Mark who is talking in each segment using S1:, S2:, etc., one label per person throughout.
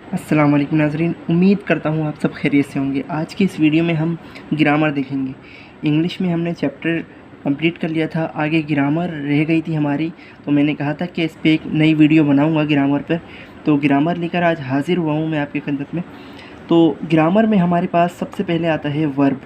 S1: अस्सलाम वालेकुम नाज़रीन, उम्मीद करता हूँ आप सब खैरियत से होंगे। आज की इस वीडियो में हम ग्रामर देखेंगे। इंग्लिश में हमने चैप्टर कंप्लीट कर लिया था, आगे ग्रामर रह गई थी हमारी, तो मैंने कहा था कि इस पर एक नई वीडियो बनाऊँगा ग्रामर पर। तो ग्रामर लेकर आज हाज़िर हुआ हूँ मैं आपकी खिदमत में। तो ग्रामर में हमारे पास सबसे पहले आता है वर्ब।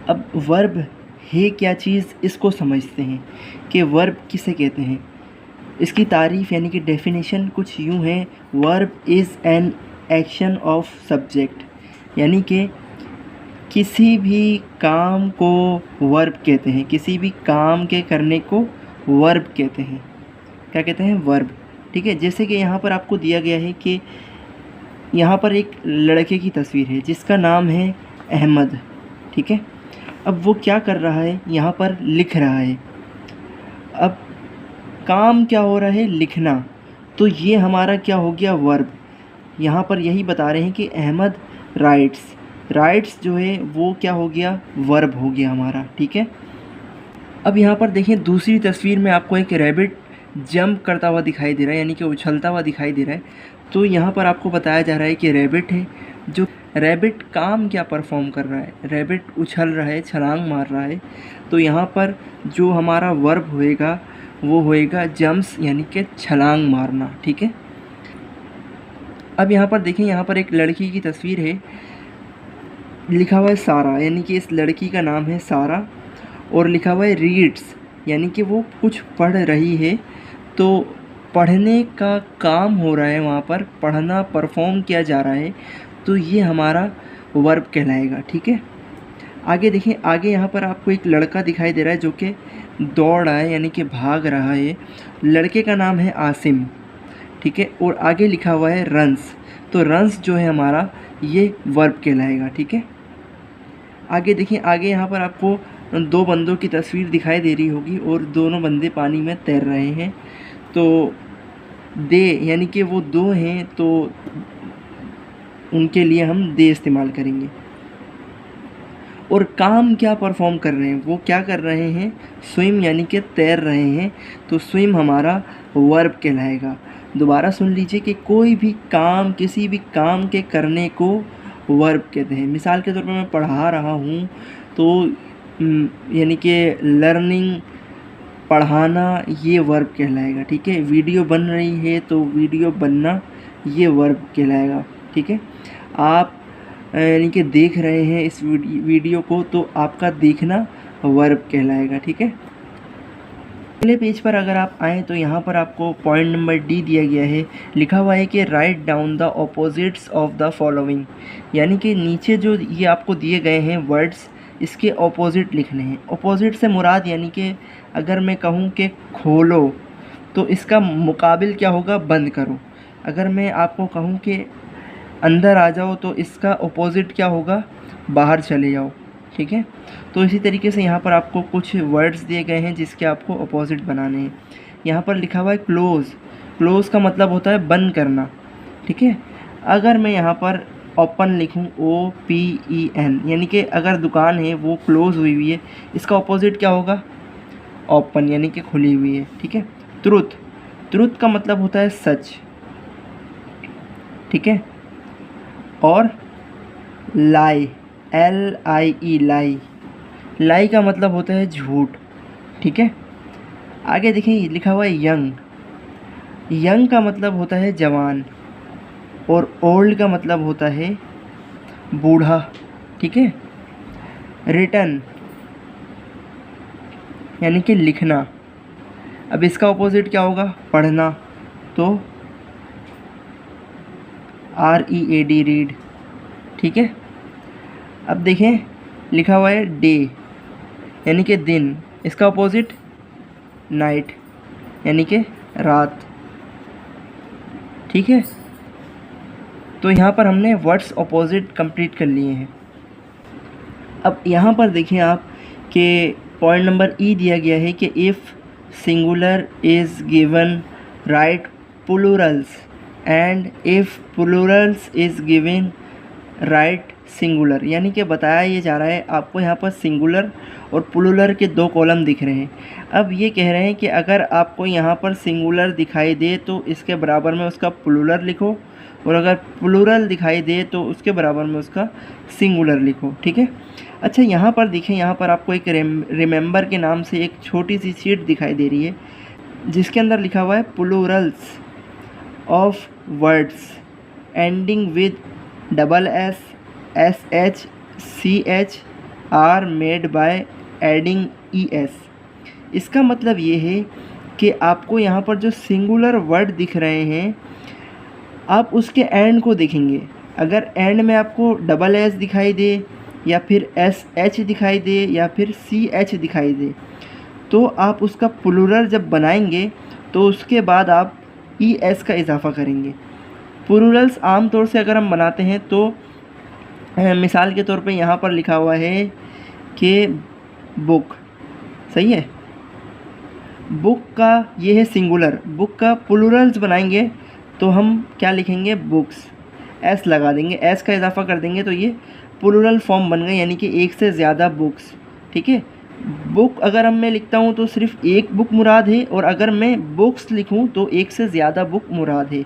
S1: अब वर्ब है क्या चीज़, इसको समझते हैं कि वर्ब किसे कहते हैं। इसकी तारीफ़ यानी कि डेफिनेशन कुछ यूँ है, verb is an action of subject, यानी कि किसी भी काम को वर्ब कहते हैं, किसी भी काम के करने को वर्ब कहते हैं। क्या कहते हैं? वर्ब। ठीक है, जैसे कि यहाँ पर आपको दिया गया है कि यहाँ पर एक लड़के की तस्वीर है जिसका नाम है अहमद। ठीक है, अब वो क्या कर रहा है, यहाँ पर लिख रहा है। अब काम क्या हो रहा है? लिखना। तो ये हमारा क्या हो गया? वर्ब। यहाँ पर यही बता रहे हैं कि अहमद राइट्स जो है वो क्या हो गया? वर्ब हो गया हमारा। ठीक है, अब यहाँ पर देखें दूसरी तस्वीर में आपको एक रैबिट जंप करता हुआ दिखाई दे रहा है, यानी कि उछलता हुआ दिखाई दे रहा है। तो यहाँ पर आपको बताया जा रहा है कि रैबिट है, जो रैबिट काम क्या परफॉर्म कर रहा है? रैबिट उछल रहा है, छलांग मार रहा है। तो यहाँ पर जो हमारा वर्ब होएगा वो होएगा जंप्स, यानी कि छलांग मारना। ठीक है, अब यहाँ पर देखें, यहाँ पर एक लड़की की तस्वीर है, लिखा हुआ है सारा, यानी कि इस लड़की का नाम है सारा, और लिखा हुआ है रीड्स, यानी कि वो कुछ पढ़ रही है। तो पढ़ने का काम हो रहा है, वहाँ पर पढ़ना परफॉर्म किया जा रहा है, तो ये हमारा वर्ब कहलाएगा। ठीक है, आगे देखें, आगे यहाँ पर आपको एक लड़का दिखाई दे रहा है जो कि दौड़ रहा है, यानी कि भाग रहा है। लड़के का नाम है आसिम। ठीक है, और आगे लिखा हुआ है रन्स। तो रन्स जो है हमारा ये वर्ब कहलाएगा। ठीक है, आगे देखिए, आगे यहाँ पर आपको दो बंदों की तस्वीर दिखाई दे रही होगी और दोनों बंदे पानी में तैर रहे हैं। तो दे, यानी कि वो दो हैं, तो उनके लिए हम दे इस्तेमाल करेंगे। और काम क्या परफॉर्म कर रहे हैं? वो क्या कर रहे हैं? स्विम, यानी कि तैर रहे हैं। तो स्विम हमारा वर्ब कहलाएगा। दोबारा सुन लीजिए कि कोई भी काम, किसी भी काम के करने को वर्ब कहते हैं। मिसाल के तौर पर मैं पढ़ा रहा हूँ, तो यानी कि लर्निंग, पढ़ाना, ये वर्ब कहलाएगा। ठीक है, वीडियो बन रही है तो वीडियो बनना ये वर्ब कहलाएगा। ठीक है, आप यानी कि देख रहे हैं इस वीडियो को, तो आपका देखना वर्ब कहलाएगा। ठीक है, पहले पेज पर अगर आप आएँ तो यहाँ पर आपको पॉइंट नंबर डी दिया गया है, लिखा हुआ है कि write down the opposites of the following, यानी कि नीचे जो ये आपको दिए गए हैं वर्ड्स, इसके ऑपोजिट लिखने हैं। ऑपोजिट से मुराद, यानी कि अगर मैं कहूँ कि खोलो, तो इसका मुकाबिल क्या होगा? बंद करो। अगर मैं आपको कहूँ कि अंदर आ जाओ, तो इसका ऑपोजिट क्या होगा? बाहर चले जाओ। ठीक है, तो इसी तरीके से यहाँ पर आपको कुछ वर्ड्स दिए गए हैं जिसके आपको ऑपोजिट बनाने हैं। यहाँ पर लिखा हुआ है क्लोज़ का मतलब होता है बंद करना। ठीक है, अगर मैं यहाँ पर ओपन लिखूँ, OPEN, यानी कि अगर दुकान है वो क्लोज़ हुई है, इसका ऑपोजिट क्या होगा? ओपन, यानी कि खुली हुई है। ठीक है, ट्रुथ का मतलब होता है सच। ठीक है, और लाई, LIE, लाई का मतलब होता है झूठ। ठीक है, आगे देखिए लिखा हुआ है यंग का मतलब होता है जवान, और ओल्ड का मतलब होता है बूढ़ा। ठीक है, रिटन, यानी कि लिखना। अब इसका ऑपोजिट क्या होगा? पढ़ना, तो READ, रीड। ठीक है, अब देखें लिखा हुआ है डे, यानी कि दिन, इसका ऑपोजिट नाइट, यानी कि रात। ठीक है, तो यहाँ पर हमने वर्ड्स ऑपोजिट कंप्लीट कर लिए हैं। अब यहाँ पर देखें आप कि पॉइंट नंबर ई दिया गया है कि if singular is given right Plurals, and if Plurals is given right singular, यानी कि बताया ये जा रहा है आपको यहाँ पर सिंगुलर और प्लूरल के 2 कॉलम दिख रहे हैं। अब ये कह रहे हैं कि अगर आपको यहाँ पर सिंगुलर दिखाई दे तो इसके बराबर में उसका प्लूरल लिखो, और अगर प्लूरल दिखाई दे तो उसके बराबर में उसका सिंगुलर लिखो। ठीक है। अच्छा, यहाँ पर देखें, यहाँ पर आपको एक रिमेंबर के नाम से एक छोटी सी शीट दिखाई दे रही है जिसके अंदर लिखा हुआ है plurals of words ending with SS, SH, CH are made by adding ES। इसका मतलब ये है कि आपको यहाँ पर जो सिंगुलर वर्ड दिख रहे हैं आप उसके एंड को देखेंगे। अगर एंड में आपको SS दिखाई दे या फिर SH दिखाई दे या फिर CH दिखाई दे तो आप उसका प्लूरल जब बनाएंगे तो उसके बाद आप ES का इजाफ़ा करेंगे। प्लूरल्स आम तौर से अगर हम बनाते हैं तो मिसाल के तौर पे यहाँ पर लिखा हुआ है कि बुक, सही है। बुक का ये है सिंगुलर, बुक का प्लूरल्स बनाएंगे तो हम क्या लिखेंगे, बुक्स, S लगा देंगे, S का इजाफ़ा कर देंगे तो ये प्लूरल फॉर्म बन गए, यानी कि एक से ज़्यादा बुक्स। ठीक है। बुक अगर मैं लिखता हूँ तो सिर्फ एक बुक मुराद है, और अगर मैं बुक्स लिखूँ तो एक से ज़्यादा बुक मुराद है।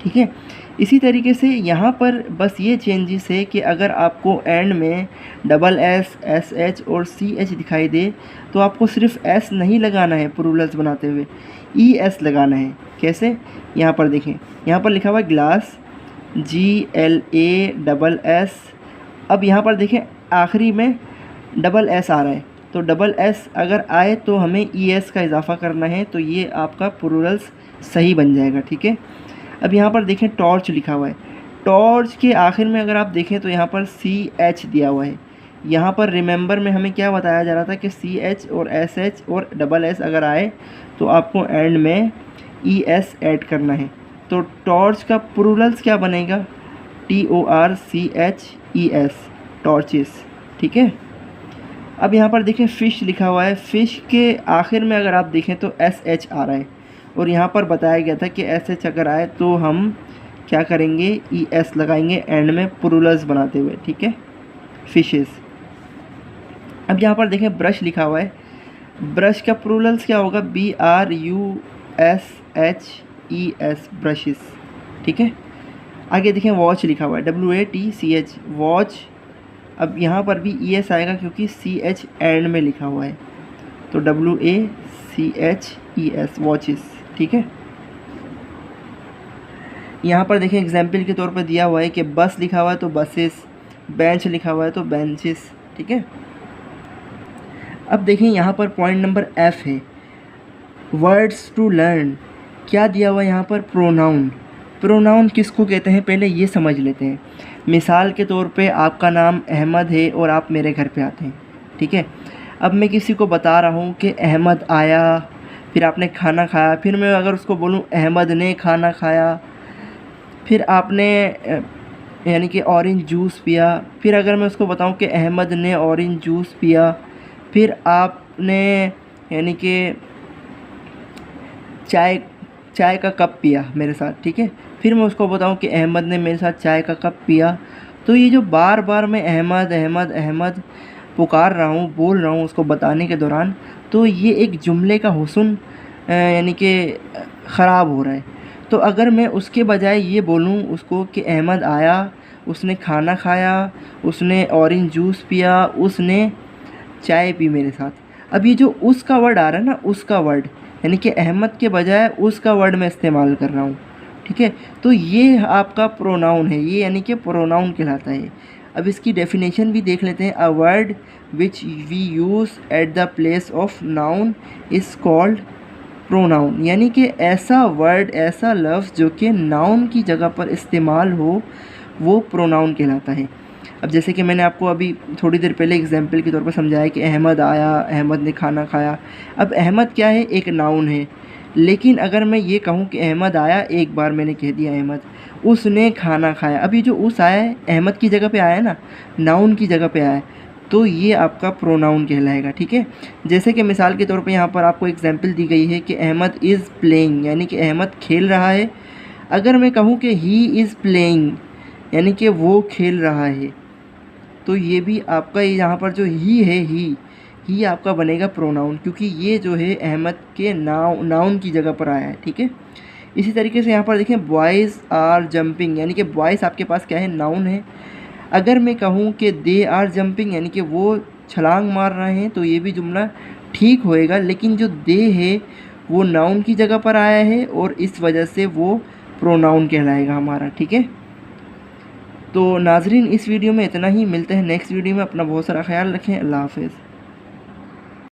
S1: ठीक है। इसी तरीके से यहाँ पर बस ये चेंजेस है कि अगर आपको एंड में SS, SH और CH दिखाई दे तो आपको सिर्फ S नहीं लगाना है प्लूरल्स बनाते हुए, ES लगाना है। कैसे, यहाँ पर देखें, यहाँ पर लिखा हुआ है ग्लास, GLASS। अब यहाँ पर देखें आखिरी में SS आ रहा है, तो SS अगर आए तो हमें ES का इजाफ़ा करना है, तो ये आपका प्लूरल्स सही बन जाएगा। ठीक है। अब यहाँ पर देखें टॉर्च लिखा हुआ है, टॉर्च के आखिर में अगर आप देखें तो यहाँ पर CH दिया हुआ है। यहाँ पर रिमेंबर में हमें क्या बताया जा रहा था कि CH और SH और SS अगर आए तो आपको एंड में ES ऐड करना है। तो टॉर्च का प्लूरल्स क्या बनेगा, TORCHES, टॉर्चेस। ठीक है। अब यहाँ पर देखें फ़िश लिखा हुआ है, फ़िश के आखिर में अगर आप देखें तो SH आ रहा है, और यहाँ पर बताया गया था कि SH अगर आए तो हम क्या करेंगे, ES लगाएंगे एंड में प्लूरल्स बनाते हुए। ठीक है, फिशेस। अब यहाँ पर देखें ब्रश लिखा हुआ है, ब्रश का प्लूरल्स क्या होगा, BRUSHES, ब्रशेस। ठीक है। आगे देखें वॉच लिखा हुआ है, WATCH, वॉच। अब यहाँ पर भी ES आएगा क्योंकि CH एंड में लिखा हुआ है, तो WACHES, वॉचेस। ठीक है। यहाँ पर देखें एग्जाम्पल के तौर पर दिया हुआ है कि बस लिखा हुआ है तो बसेस, बेंच लिखा हुआ है तो बेंचेस। ठीक है। अब देखें यहाँ पर पॉइंट नंबर F है, वर्ड्स टू लर्न। क्या दिया हुआ है यहाँ पर, प्रोनाउन। प्रोनाउन किसको कहते हैं पहले ये समझ लेते हैं। मिसाल के तौर पे आपका नाम अहमद है और आप मेरे घर पे आते हैं। ठीक है। अब मैं किसी को बता रहा हूँ कि अहमद आया, फिर आपने खाना खाया, फिर मैं अगर उसको बोलूँ अहमद ने खाना खाया, फिर आपने यानी कि ऑरेंज जूस पिया, फिर अगर मैं उसको बताऊं कि अहमद ने ऑरेंज जूस पिया, फिर आपने यानी कि चाय का कप पिया मेरे साथ। ठीक है। फिर मैं उसको बताऊं कि अहमद ने मेरे साथ चाय का कप पिया, तो ये जो बार बार मैं अहमद अहमद अहमद पुकार रहा हूँ, बोल रहा हूँ उसको बताने के दौरान, तो ये एक जुमले का हुस्न यानी कि ख़राब हो रहा है। तो अगर मैं उसके बजाय ये बोलूँ उसको कि अहमद आया, उसने खाना खाया, उसने ऑरेंज जूस पिया, उसने चाय पी मेरे साथ। अब ये जो उसका वर्ड आ रहा है ना, उसका वर्ड, यानी कि अहमद के बजाय उसका वर्ड मैं इस्तेमाल कर रहा हूँ। ठीक है। तो ये आपका प्रोनाउन है, ये यानी कि प्रोनाउन कहलाता है। अब इसकी डेफिनेशन भी देख लेते हैं। A word which we use at the place of noun is called pronoun, यानी कि ऐसा वर्ड, ऐसा लफ्ज़ जो कि नाउन की जगह पर इस्तेमाल हो वो प्रोनाउन कहलाता है। अब जैसे कि मैंने आपको अभी थोड़ी देर पहले एग्जाम्पल के तौर पर समझाया कि अहमद आया, अहमद ने खाना खाया। अब अहमद क्या है, एक नाउन है, लेकिन अगर मैं ये कहूँ कि अहमद आया, एक बार मैंने कह दिया अहमद, उसने खाना खाया, अभी जो उस आया है अहमद की जगह पे आया है ना, नाउन की जगह पे आया है, तो ये आपका प्रोनाउन कहलाएगा। ठीक है। जैसे कि मिसाल के तौर पे यहाँ पर आपको एग्जांपल दी गई है कि अहमद इज़ प्लेइंग, यानी कि अहमद खेल रहा है। अगर मैं कहूँ कि ही इज़ प्लेइंग, यानी कि वो खेल रहा है, तो ये भी आपका यहाँ पर जो ही है, ही आपका बनेगा प्रोनाउन, क्योंकि ये जो है अहमद के नाउन की जगह पर आया है। ठीक है, इसी तरीके से यहाँ पर देखें बॉयज़ आर जंपिंग, यानी कि बॉयज़ आपके पास क्या है, नाउन है। अगर मैं कहूँ कि दे आर जंपिंग यानी कि वो छलांग मार रहे हैं, तो ये भी जुमला ठीक होएगा, लेकिन जो दे है वो नाउन की जगह पर आया है और इस वजह से वो प्रोनाउन कहलाएगा हमारा। ठीक है, तो नाजरीन इस वीडियो में इतना ही, मिलते हैं नेक्स्ट वीडियो में। अपना बहुत सारा ख्याल रखें। अल्लाह हाफ़िज़।